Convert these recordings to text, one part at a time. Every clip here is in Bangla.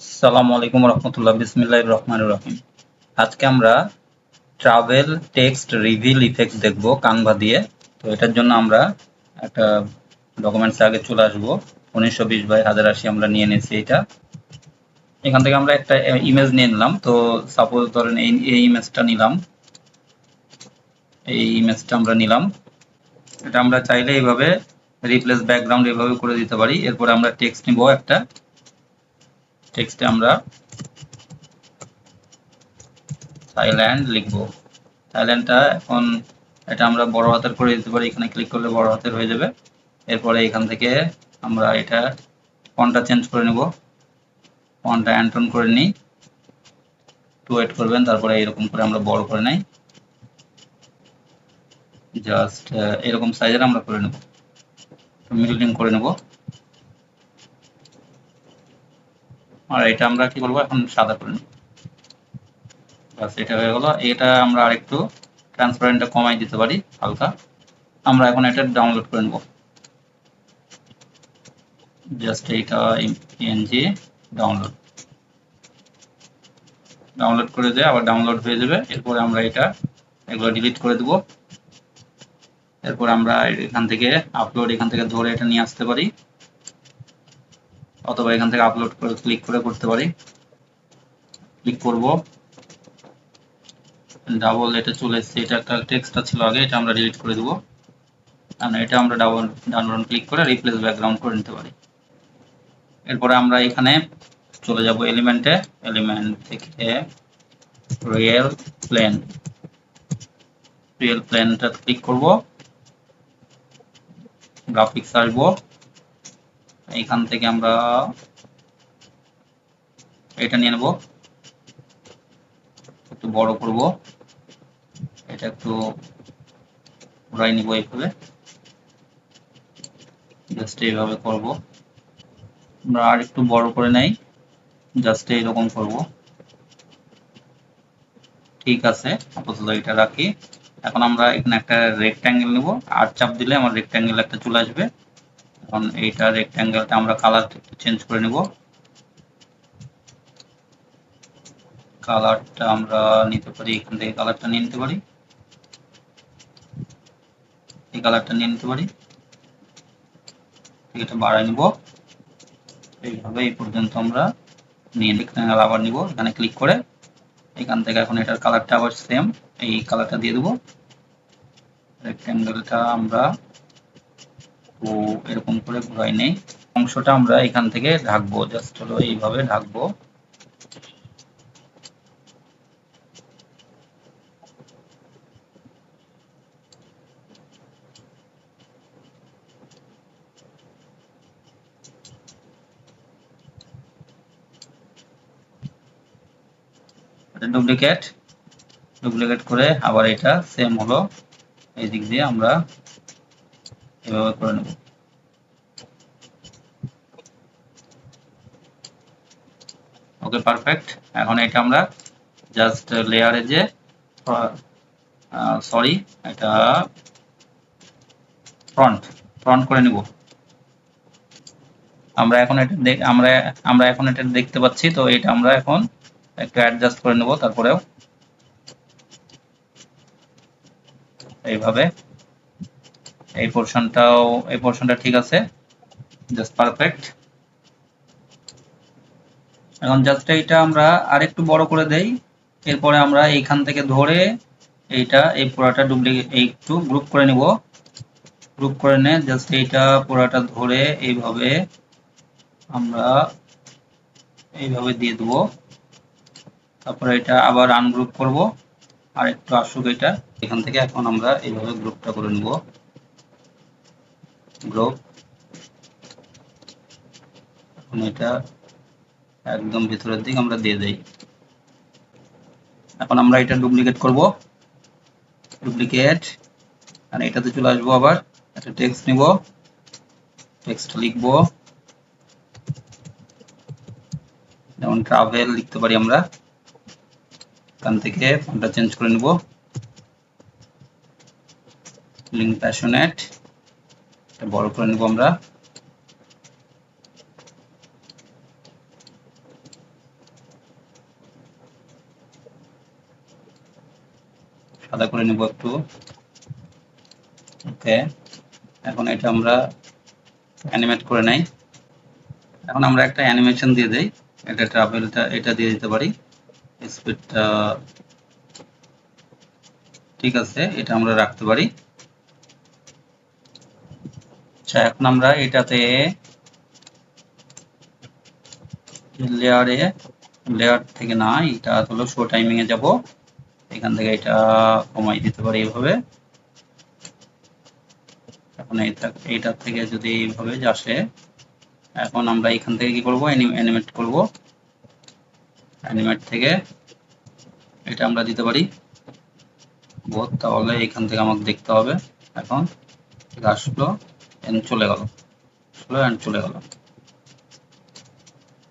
আসসালামু আলাইকুম রহমতুল্লাহ। বিসমিল্লাহির রহমানির রহিম। আজকে আমরা ট্রাভেল টেক্সট রিভিল ইফেক্ট দেখব কানভা দিয়ে। তো এটার জন্য আমরা একটা ডকুমেন্টস আগে চলে আসবো। 1920 বাই 1080 আমরা নিয়ে নিয়েছি। এটা এখান থেকে আমরা একটা ইমেজ নিয়ে নিলাম। তো সাপোজ ধরেন এই ইমেজটা নিলাম, এই ইমেজটা আমরা নিলাম। এটা আমরা চাইলে এইভাবে রিপ্লেস ব্যাকগ্রাউন্ড এভাবে করে দিতে পারি। এরপরে আমরা টেক্সট নিব, একটা টেক্সটে আমরা থাইল্যান্ড লিখবো। থাইল্যান্ডটা এখন এটা আমরা বড় হাতের করে দিতে পারি, এখানে ক্লিক করলে বড় হাতের হয়ে যাবে। এরপরে এখান থেকে আমরা এটা ফন্টটা চেঞ্জ করে নেব, ফন্টটা অ্যান্টন করে নিই, একটু ওয়েট করবেন। তারপরে এরকম করে আমরা বড় করে নেই, জাস্ট এরকম সাইজের আমরা করে নেব, মিডলিং করে নেব। আর এটা আমরা কি করবো, এখন সাদা করে নেব। বাস, এটা হয়ে গেল। এটা আমরা আরেকটু ট্রান্সপারেন্টটা কমাই দিতে পারি হালকা। আমরা এখন এটা ডাউনলোড করে নেব, জাস্ট এইটা পিএনজি ডাউনলোড করে দিয়ে আবার ডাউনলোড হয়ে যাবে। এরপরে আমরা এগুলো ডিলিট করে দেব। এরপর আমরা এখান থেকে আপলোড, এখান থেকে ধরে এটা নিয়ে আসতে পারি, অথবা এখান থেকে আপলোড করে ক্লিক করে করতে পারি। ক্লিক করব, ডাবল এটা চলে এসেছে। এটা একটা টেক্সটটা ছিল আগে, এটা আমরা ডিলিট করে দেবো। আর এটা আমরা ডাউন ক্লিক করে রিপ্লেস ব্যাকগ্রাউন্ড করে নিতে পারি। এরপরে আমরা এখানে চলে যাব এলিমেন্টে, এলিমেন্ট থেকে রিয়েল প্লেনটা ক্লিক করব, গ্রাফিক্স আসবো। এইখান থেকে আমরা এটা নিয়ে নেব, একটু বড় করব, এটা একটু ঘুরাই নিব এইভাবে, জাস্ট এইভাবে করব। আমরা আর একটু বড় করে নেই, জাস্ট এইরকম করব। ঠিক আছে, আপাতত এটা রাখি। এখন আমরা এখানে একটা রেক্ট্যাঙ্গেল নেব, আর চাপ দিলে আমার রেক্ট্যাঙ্গেল একটা চলে আসবে। এখন এইটা রেক্ট্যাঙ্গেলটা আমরা কালার চেঞ্জ করে নেব। কালারটা আমরা নিতে পারি, এখান থেকে কালারটা নিয়ে নিতে পারি, এই কালারটা নিয়ে নিতে পারি। এটা বাড়াই নিব, এইভাবে এই পর্যন্ত আমরা নিয়ে রেক্ট্যাঙ্গেল আবার নিব। এখানে ক্লিক করে এখান থেকে এখন এটার কালারটা আবার সেম এই কালারটা দিয়ে দেবো। রেক্ট্যাঙ্গেলটা আমরা তো এরকম করে ঘুরাই নেই, অংশটা আমরা এখান থেকে ঢাকবো, জাস্ট হলো এইভাবে ঢাকবো। ডুপ্লিকেট করে আবার এটা সেম হলো, এই দিক দিয়ে আমরা এভাবে করে নেব। ওকে, পারফেক্ট। এখন এটা আমরা জাস্ট লেয়ারে যে সরি, এটা ফ্রন্ট করে নিব। আমরা এখন এটা আমরা এখন এটা দেখতে পাচ্ছি। তো এটা আমরা এখন একটু অ্যাডজাস্ট করে নেব, তারপরেও এইভাবে এই পোর্শনটা ঠিক আছে, জাস্ট পারফেক্ট। এখন জাস্ট এইটা আমরা আরেকটু বড় করে দেই। এরপরে আমরা এইখান থেকে ধরে এই পুরাটা একটু গ্রুপ করে নিব। গ্রুপ করে নে জাস্ট এইটা পুরাটা ধরে আমরা এইভাবে দিয়ে দেবো। তারপরে এটা আবার আনগ্রুপ করব, আর একটু আসুক এটা। এখান থেকে এখন আমরা এইভাবে গ্রুপটা করে নিব, গ্রুপ। এখন এটা একদম ভিতরের দিকে আমরা দিয়ে দেই। এখন আমরা এটা ডুপ্লিকেট করব, ডুপ্লিকেট, আর এটাতে চলে আসবো। আবার একটা টেক্সট নিব, টেক্সট লিখব, যেমন ট্রাভেল লিখতে পারি আমরা। এখান থেকে ফন্টটা চেঞ্জ করে নিব, লিঙ্ক প্যাশনেট, এটা বড় করে নিব আমরা। সাদা করে নেব একটু। ওকে, এখন এটা আমরা অ্যানিমেট করে নেই। এখন আমরা একটা অ্যানিমেশন দিয়ে দেই, এটা ট্রাভেলটা এটা দিয়ে দিতে পারি, স্পিডটা ঠিক আছে, এটা আমরা রাখতে পারি। আচ্ছা, এখন আমরা এটাতে লেয়ার থেকে না, এটা হলো শো টাইমিং এ যাব, এখান থেকে এটা কমাই দিতে পারি এইভাবে। এখন এইটার থেকে যদি এইভাবে আসে, এখন আমরা এখান থেকে কি করব, অ্যানিমেট করব। অ্যানিমেট থেকে এটা আমরা দিতে পারি বোধ, তাহলে এখান থেকে আমাকে দেখতে হবে। এখন আসলো এন্ড চলে গেল, চলে গেল।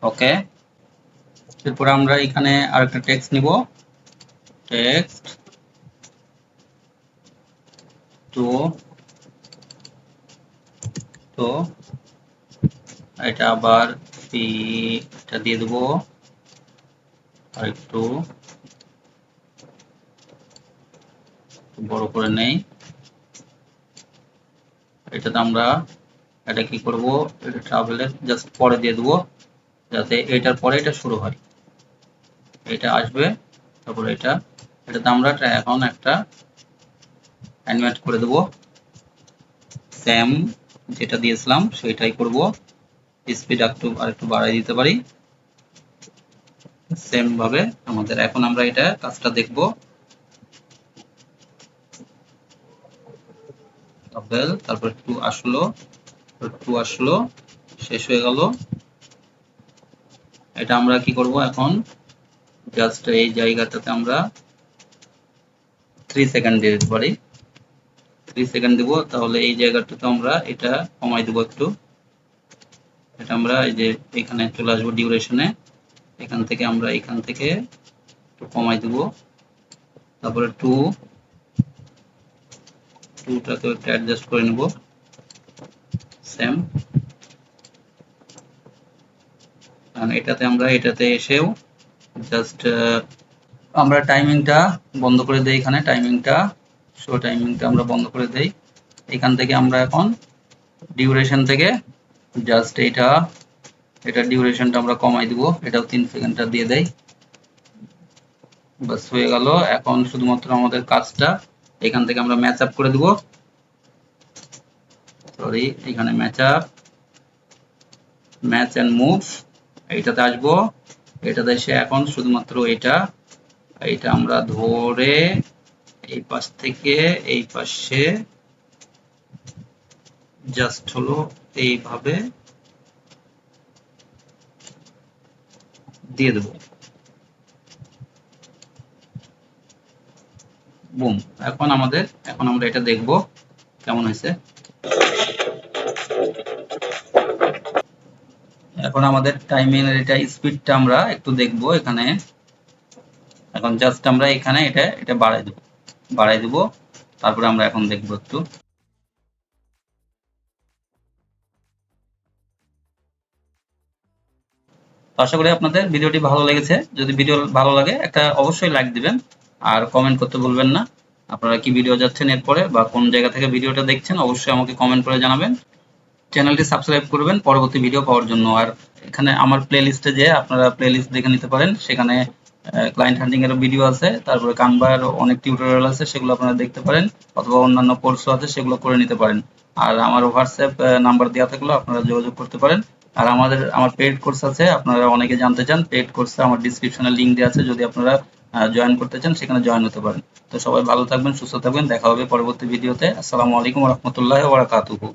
ওকে, এরপরে আমরা এখানে আরেকটা টেক্সট নিব, টেক্সট তো এটা আবার এটা দিয়ে দেবো, আর একটু বড় করে নেই। এটাতে আমরা এটা কি করব, এটা ট্রাভেলের জাস্ট পরে দিয়ে দেবো, যাতে এটার পরে এটা শুরু হয়, এটা আসবে, তারপরে এটাতে আমরা এখন একটা অ্যানিমেট করে দেব, সেম যেটা দিয়েছিলাম সেটাই করব। স্পিড আরেকটু বাড়াই দিতে পারি সেম ভাবে আমাদের। এখন আমরা এটা কাজটা দেখব, তারপর একটু আসলো, শেষ হয়ে গেল। এটা আমরা কি করব, এখন জাস্ট এই জায়গাটাতে আমরা 3 সেকেন্ড দিয়ে দিতে পারি, 3 সেকেন্ড দিব, তাহলে এই জায়গাটাতে আমরা এটা কমাই দেব একটু। এটা আমরা এই যে এখানে চলে আসবো ডিউরেশনে, এখান থেকে আমরা এখান থেকে একটু কমাই দেব, তারপরে 2টাকে একটু অ্যাডজাস্ট করে নেব সেম। কারণ এটাতে এসেও জাস্ট আমরা টাইমিংটা বন্ধ করে দেই, এখানে শো টাইমিংটা আমরা বন্ধ করে দেই। এখান থেকে আমরা এখন ডিউরেশন থেকে জাস্ট এটা ডিউরেশনটা আমরা কমাই দিব, এটাও 3 সেকেন্ডটা দিয়ে দেই, বাস হয়ে গেল। এখন শুধুমাত্র আমাদের কাজটা এখান থেকে আমরা ম্যাচ আপ করে দিব, সরি এখানে ম্যাচ অ্যান্ড মুভ, এইটাতে আসবো, এটাতে এসে এখন শুধুমাত্র এটা আমরা ধরে এই পাশ থেকে এই পাশে জাস্ট হলো এইভাবে দিয়ে দেব, বুম। এখন আমরা এটা দেখব কেমন হয়েছে। এখন আমাদের টাইমিং এর এটা স্পিডটা আমরা একটু দেখব এখানে। এখন জাস্ট আমরা এখানে এটা বাড়াই দেব, তারপরে আমরা এখন দেখব একটু। আশা করি আপনাদের ভিডিওটি ভালো লেগেছে। যদি ভিডিও ভালো লাগে একটা অবশ্যই লাইক দিবেন, আর কমেন্ট করতে ভুলবেন না আপনারা কি ভিডিও যাচ্ছেন এরপরে, বা কোন জায়গা থেকে ভিডিওটা দেখছেন অবশ্যই আমাকে কমেন্ট করে জানাবেন। চ্যানেলটি সাবস্ক্রাইব করবেন পরবর্তী ভিডিও পাওয়ার জন্য। আর এখানে আমার প্লেলিস্টে যে আপনারা প্লেলিস্ট দেখে নিতে পারেন, সেখানে ক্লায়েন্ট হান্টিং এর ভিডিও আছে, তারপরে কানভার অনেক টিউটোরিয়াল আছে, সেগুলো আপনারা দেখতে পারেন, অথবা অন্যান্য কোর্সও আছে, সেগুলো করে নিতে পারেন। আর আমার হোয়াটসঅ্যাপ নাম্বার দেওয়া থাকলেও আপনারা যোগাযোগ করতে পারেন। আর আমার পেইড কোর্স আছে, আপনারা অনেকে জানতে চান, পেইড কোর্সে আমার ডিসক্রিপশনে লিঙ্ক দেওয়া আছে, যদি আপনারা জয়েন করতে চান সেখানে জয়েন হতে পারেন। তো সবাই ভালো থাকবেন, সুস্থ থাকবেন, দেখা হবে পরবর্তী ভিডিওতে। আসসালামু আলাইকুম ওয়া রাহমাতুল্লাহি ওয়া বারাকাতুহু।